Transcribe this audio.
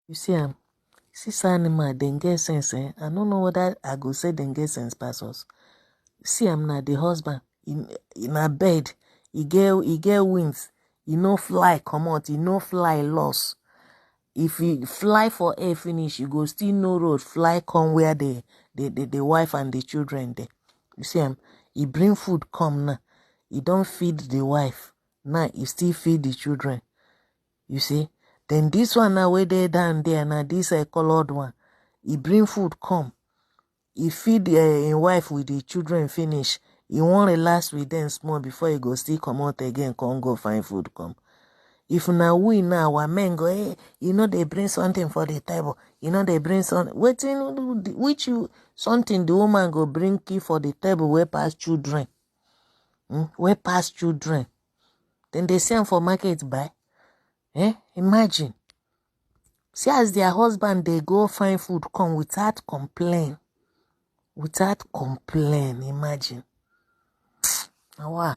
You see animal, they get sense, eh? I don't know whether I go say they get sense pass us. See now the husband in a bed, he get wings, he no fly come out, he no fly loss. If he fly for air finish, you go still no road, fly come where the wife and the children there. You see he bring food come now. He don't feed the wife. Now he still feed the children. You see? Then this one now where they down there now, this colored one. He bring food come. He feed his wife with the children finish. He won't relax with them small before he go still come out again, come go find food come. If now we now our men go, hey, they bring something for the table. They bring something. Which something the woman go bring key for the table where pass children. Where pass children. Then they sell for market buy. Imagine. See as their husband they go find food come without complain. Without complain, imagine. Wow.